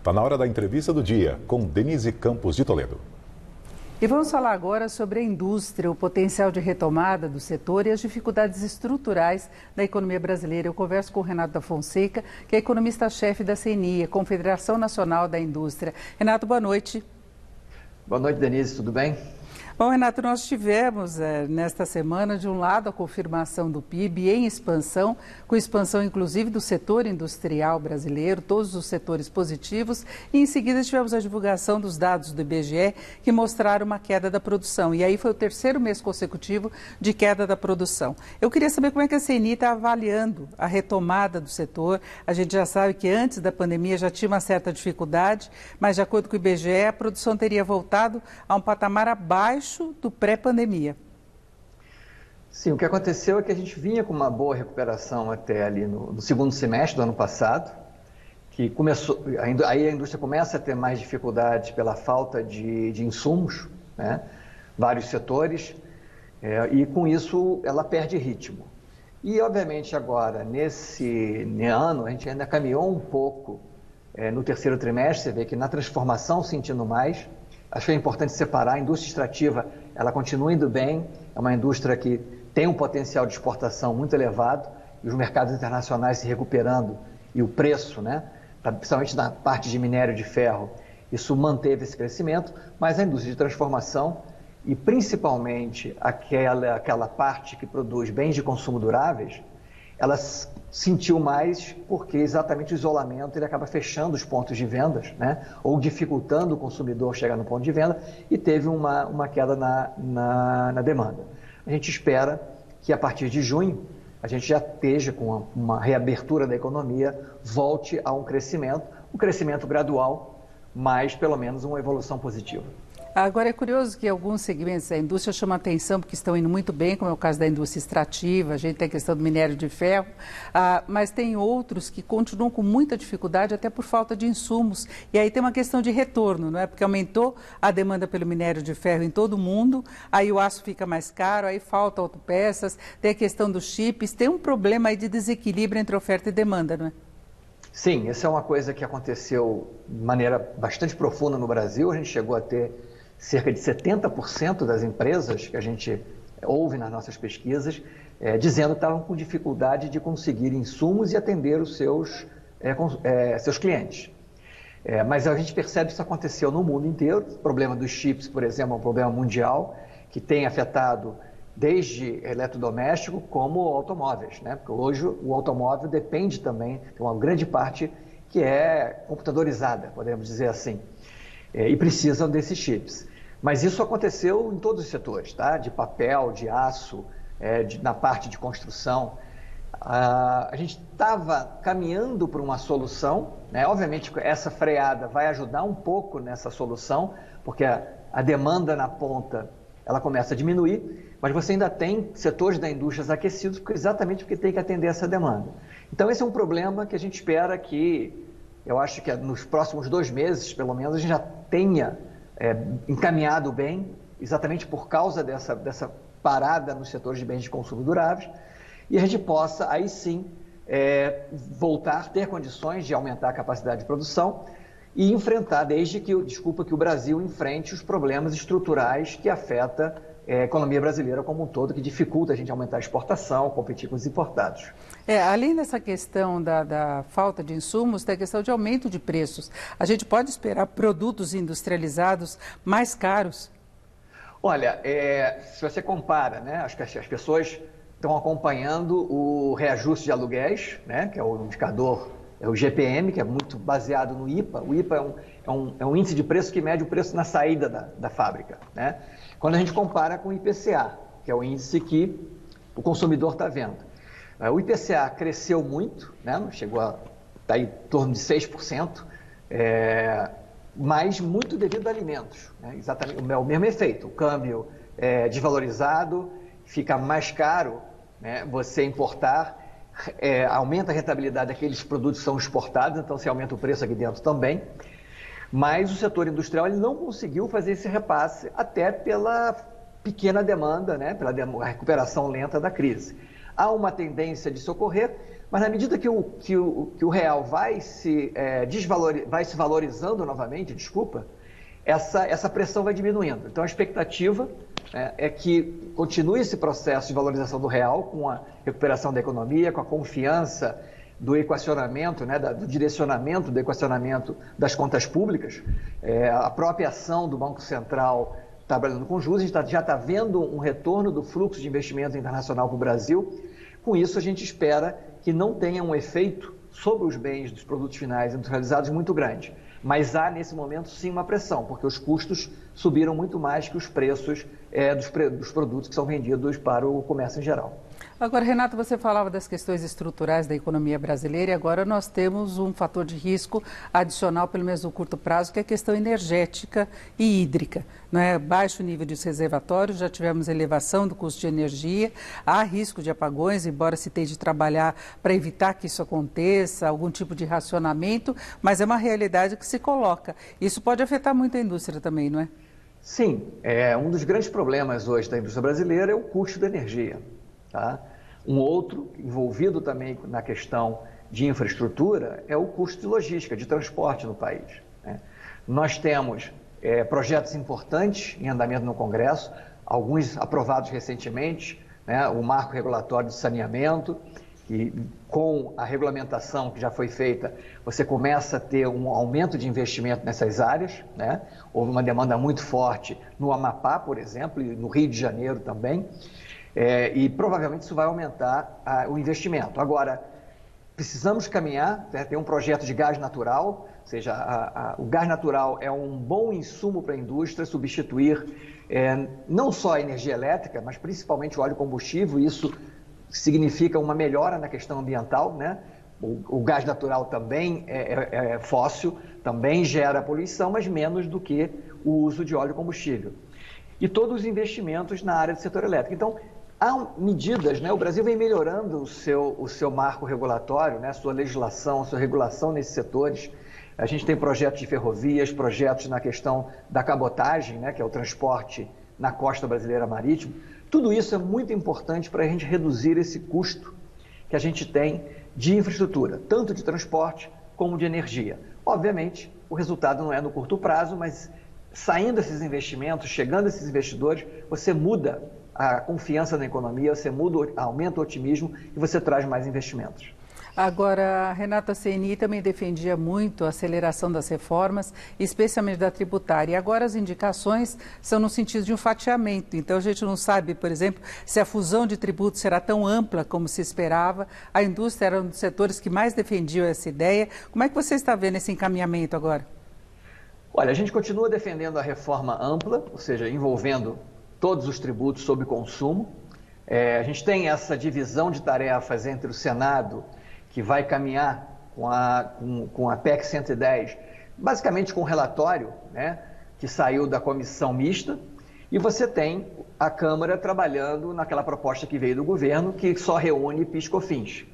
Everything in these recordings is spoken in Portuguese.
Está na hora da entrevista do dia com Denise Campos de Toledo. E vamos falar agora sobre a indústria, o potencial de retomada do setor e as dificuldades estruturais da economia brasileira. Eu converso com o Renato da Fonseca, que é economista-chefe da CNI, a Confederação Nacional da Indústria. Renato, boa noite. Boa noite, Denise, tudo bem? Bom, Renato, nós tivemos nesta semana, de um lado, a confirmação do PIB em expansão, com expansão inclusive do setor industrial brasileiro, todos os setores positivos, e em seguida tivemos a divulgação dos dados do IBGE, que mostraram uma queda da produção. E aí foi o terceiro mês consecutivo de queda da produção. Eu queria saber como é que a CNI está avaliando a retomada do setor. A gente já sabe que antes da pandemia já tinha uma certa dificuldade, mas de acordo com o IBGE, a produção teria voltado a um patamar abaixo do pré-pandemia. Sim, o que aconteceu é que a gente vinha com uma boa recuperação até ali no segundo semestre do ano passado, que começou, aí a indústria começa a ter mais dificuldades pela falta de insumos, né? Vários setores, e com isso ela perde ritmo. E obviamente agora, nesse ano, a gente ainda caminhou um pouco no terceiro trimestre, você vê que na transformação sentindo mais. Acho que é importante separar. A indústria extrativa, ela continua indo bem, é uma indústria que tem um potencial de exportação muito elevado, e os mercados internacionais se recuperando, e o preço, né, principalmente na parte de minério de ferro, isso manteve esse crescimento, mas a indústria de transformação, e principalmente aquela parte que produz bens de consumo duráveis, ela sentiu mais porque exatamente o isolamento ele acaba fechando os pontos de vendas, né? Ou dificultando o consumidor chegar no ponto de venda, e teve uma queda na demanda. A gente espera que a partir de junho a gente já esteja com uma reabertura da economia, volte a um crescimento gradual, mas pelo menos uma evolução positiva. Agora, é curioso que alguns segmentos da indústria chamam a atenção porque estão indo muito bem, como é o caso da indústria extrativa, a gente tem a questão do minério de ferro, mas tem outros que continuam com muita dificuldade, até por falta de insumos. E aí tem uma questão de retorno, não é? Porque aumentou a demanda pelo minério de ferro em todo o mundo, aí o aço fica mais caro, aí faltam autopeças, tem a questão dos chips, tem um problema aí de desequilíbrio entre oferta e demanda, não é? Sim, essa é uma coisa que aconteceu de maneira bastante profunda no Brasil. A gente chegou a ter cerca de 70% das empresas que a gente ouve nas nossas pesquisas dizendo que estavam com dificuldade de conseguir insumos e atender os seus clientes. Mas a gente percebe que isso aconteceu no mundo inteiro. O problema dos chips, por exemplo, é um problema mundial que tem afetado desde eletrodoméstico como automóveis, né? Porque hoje o automóvel depende também, tem uma grande parte que é computadorizada, podemos dizer assim, e precisam desses chips. Mas isso aconteceu em todos os setores, tá? De papel, de aço, na parte de construção. A gente estava caminhando para uma solução, né? Obviamente essa freada vai ajudar um pouco nessa solução, porque a demanda na ponta ela começa a diminuir, mas você ainda tem setores da indústria aquecidos exatamente porque tem que atender essa demanda. Então esse é um problema que a gente espera que, eu acho que nos próximos 2 meses, pelo menos, a gente já tenha encaminhado bem, exatamente por causa dessa parada nos setores de bens de consumo duráveis, e a gente possa, aí sim, voltar, ter condições de aumentar a capacidade de produção e enfrentar, desde que o Brasil enfrente os problemas estruturais que afetam a economia brasileira como um todo, que dificulta a gente aumentar a exportação, competir com os importados. Além dessa questão da falta de insumos, tem a questão de aumento de preços. A gente pode esperar produtos industrializados mais caros? Olha, se você compara, né, acho que as pessoas estão acompanhando o reajuste de aluguéis, né, que é o indicador, é o GPM, que é muito baseado no IPA. O IPA é um índice de preço que mede o preço na saída da fábrica, né? Quando a gente compara com o IPCA, que é o índice que o consumidor está vendo. O IPCA cresceu muito, né? Chegou a estar em torno de 6%, mas muito devido a alimentos, né? Exatamente o mesmo efeito. O câmbio desvalorizado, fica mais caro, né, você importar, aumenta a rentabilidade daqueles produtos que são exportados, então você aumenta o preço aqui dentro também. Mas o setor industrial ele não conseguiu fazer esse repasse, até pela pequena demanda, né, pela recuperação lenta da crise. Há uma tendência de socorrer, Mas na medida que o real vai se valorizando novamente, essa pressão vai diminuindo. Então a expectativa é que continue esse processo de valorização do real com a recuperação da economia, com a confiança do equacionamento, do direcionamento do equacionamento das contas públicas. A própria ação do Banco Central trabalhando com juros, a gente já está vendo um retorno do fluxo de investimento internacional para o Brasil. Com isso, a gente espera que não tenha um efeito sobre os bens dos produtos finais industrializados muito grande. Mas há, nesse momento, sim, uma pressão, porque os custos subiram muito mais que os preços dos produtos que são vendidos para o comércio em geral. Agora, Renato, você falava das questões estruturais da economia brasileira e agora nós temos um fator de risco adicional, pelo menos no curto prazo, que é a questão energética e hídrica. Baixo nível de reservatórios, já tivemos elevação do custo de energia, há risco de apagões, embora se tente trabalhar para evitar que isso aconteça, algum tipo de racionamento, mas é uma realidade que se coloca. Isso pode afetar muito a indústria também, não é? Sim, um dos grandes problemas hoje da indústria brasileira é o custo da energia. Tá? Um outro, envolvido também na questão de infraestrutura, é o custo de logística, de transporte no país. Nós temos projetos importantes em andamento no Congresso, alguns aprovados recentemente, o marco regulatório de saneamento, que com a regulamentação que já foi feita, você começa a ter um aumento de investimento nessas áreas. Houve uma demanda muito forte no Amapá, por exemplo, e no Rio de Janeiro também. E provavelmente isso vai aumentar o investimento. Agora, precisamos caminhar, tem um projeto de gás natural, ou seja, o gás natural é um bom insumo para a indústria substituir não só a energia elétrica, mas principalmente o óleo combustível. Isso significa uma melhora na questão ambiental. O gás natural também é fóssil, também gera poluição, mas menos do que o uso de óleo combustível. E todos os investimentos na área do setor elétrico. Então, há medidas, o Brasil vem melhorando o seu marco regulatório, a sua legislação, a sua regulação nesses setores. A gente tem projetos de ferrovias, projetos na questão da cabotagem, que é o transporte na costa brasileira marítima. Tudo isso é muito importante para a gente reduzir esse custo que a gente tem de infraestrutura, tanto de transporte como de energia. Obviamente, o resultado não é no curto prazo, mas saindo esses investimentos, chegando esses investidores, você muda a confiança na economia, você aumenta o otimismo e você traz mais investimentos. Agora, Renato, a CNI também defendia muito a aceleração das reformas, especialmente da tributária. E agora as indicações são no sentido de um fatiamento. Então, a gente não sabe, por exemplo, se a fusão de tributos será tão ampla como se esperava. A indústria era um dos setores que mais defendiam essa ideia. Como é que você está vendo esse encaminhamento agora? Olha, a gente continua defendendo a reforma ampla, ou seja, envolvendo todos os tributos sobre consumo. A gente tem essa divisão de tarefas entre o Senado, que vai caminhar com a PEC 110, basicamente com o relatório, que saiu da comissão mista, e você tem a Câmara trabalhando naquela proposta que veio do governo, que só reúne PIS/COFINS,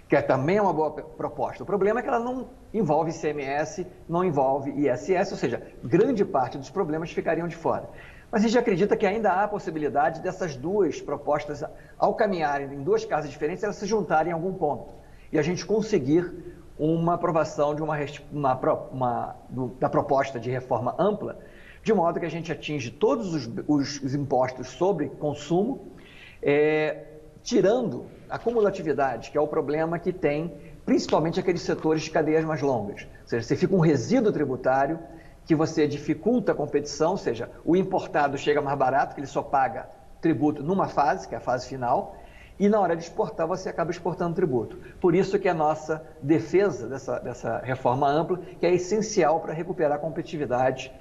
que também é uma boa proposta. O problema é que ela não envolve ICMS, não envolve ISS, ou seja, grande parte dos problemas ficariam de fora. Mas a gente acredita que ainda há a possibilidade dessas duas propostas, ao caminharem em duas casas diferentes, elas se juntarem em algum ponto. E a gente conseguir uma aprovação da proposta de reforma ampla, de modo que a gente atinge todos os impostos sobre consumo, tirando a cumulatividade, que é o problema que tem principalmente aqueles setores de cadeias mais longas. Ou seja, você fica um resíduo tributário que você dificulta a competição, ou seja, o importado chega mais barato, que ele só paga tributo numa fase, que é a fase final, e na hora de exportar você acaba exportando tributo. Por isso que a nossa defesa dessa reforma ampla, que é essencial para recuperar a competitividade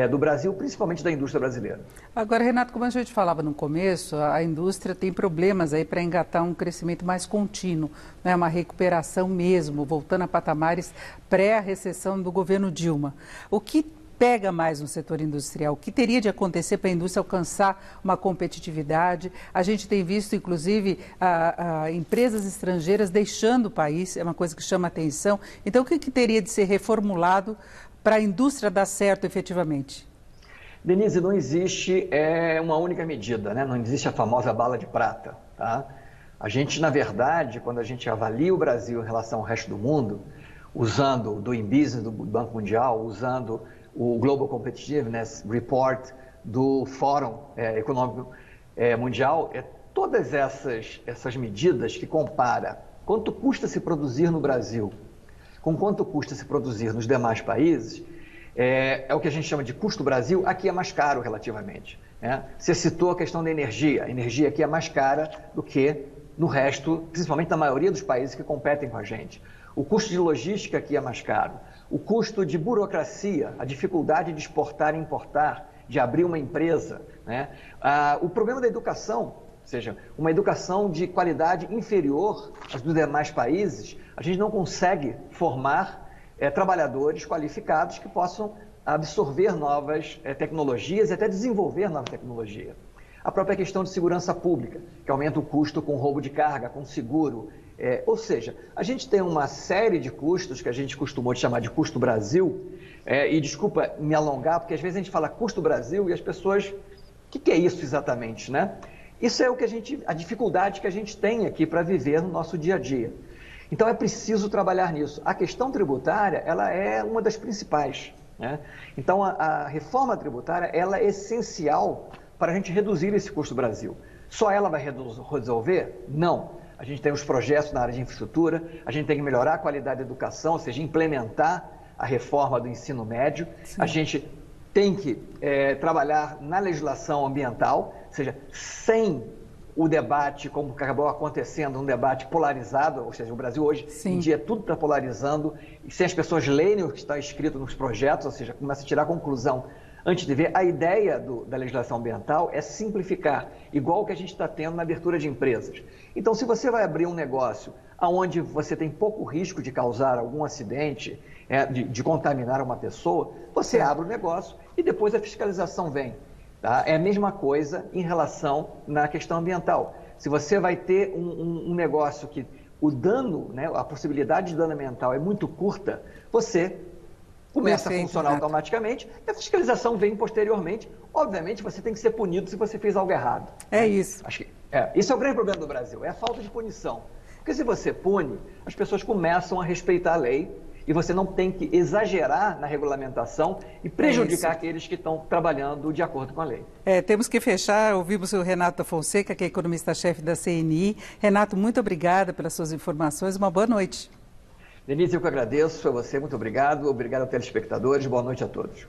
do Brasil, principalmente da indústria brasileira. Agora, Renato, como a gente falava no começo, a indústria tem problemas aí para engatar um crescimento mais contínuo, uma recuperação mesmo, voltando a patamares pré-recessão do governo Dilma. O que pega mais no setor industrial? O que teria de acontecer para a indústria alcançar uma competitividade? A gente tem visto, inclusive, empresas estrangeiras deixando o país, é uma coisa que chama atenção. Então, o que teria de ser reformulado para a indústria dar certo efetivamente? Denise, não existe uma única medida, não existe a famosa bala de prata. Tá? A gente, na verdade, quando a gente avalia o Brasil em relação ao resto do mundo, usando o Doing Business do Banco Mundial, usando o Global Competitiveness Report do Fórum Econômico Mundial, todas essas medidas que compara quanto custa se produzir no Brasil com quanto custa se produzir nos demais países, é o que a gente chama de custo Brasil, aqui é mais caro relativamente. Você citou a questão da energia. A energia aqui é mais cara do que no resto, principalmente na maioria dos países que competem com a gente. O custo de logística aqui é mais caro. O custo de burocracia, a dificuldade de exportar e importar, de abrir uma empresa. O problema da educação, ou seja, uma educação de qualidade inferior às dos demais países, a gente não consegue formar trabalhadores qualificados que possam absorver novas tecnologias e até desenvolver nova tecnologia. A própria questão de segurança pública, que aumenta o custo com roubo de carga, com seguro. Ou seja, a gente tem uma série de custos que a gente costumou chamar de custo Brasil, e desculpa me alongar, porque às vezes a gente fala custo Brasil e as pessoas, o que é isso exatamente, né? Isso é a dificuldade que a gente tem aqui para viver no nosso dia a dia. Então é preciso trabalhar nisso. A questão tributária, ela é uma das principais, né? Então a reforma tributária, ela é essencial para a gente reduzir esse custo Brasil. Só ela vai resolver? Não. A gente tem os projetos na área de infraestrutura, a gente tem que melhorar a qualidade da educação, ou seja, implementar a reforma do ensino médio. Sim. A gente tem que trabalhar na legislação ambiental, ou seja, sem o debate, como acabou acontecendo, um debate polarizado, ou seja, o Brasil hoje em dia tudo está polarizando, e sem as pessoas lerem o que está escrito nos projetos, ou seja, começa a tirar a conclusão antes de ver. A ideia da legislação ambiental é simplificar, igual o que a gente está tendo na abertura de empresas. Então, se você vai abrir um negócio onde você tem pouco risco de causar algum acidente, de contaminar uma pessoa, você abre o negócio e depois a fiscalização vem. Tá? É a mesma coisa em relação na questão ambiental. Se você vai ter um negócio que o dano, a possibilidade de dano ambiental é muito curta, você começa a funcionar automaticamente e a fiscalização vem posteriormente. Obviamente, você tem que ser punido se você fez algo errado. É isso. Esse é o grande problema do Brasil, é a falta de punição. Porque se você pune, as pessoas começam a respeitar a lei e você não tem que exagerar na regulamentação e prejudicar aqueles que estão trabalhando de acordo com a lei. Temos que fechar. Ouvimos o Renato da Fonseca, que é economista-chefe da CNI. Renato, muito obrigada pelas suas informações. Uma boa noite. Denise, eu que agradeço a você, muito obrigado. Obrigado aos telespectadores. Boa noite a todos.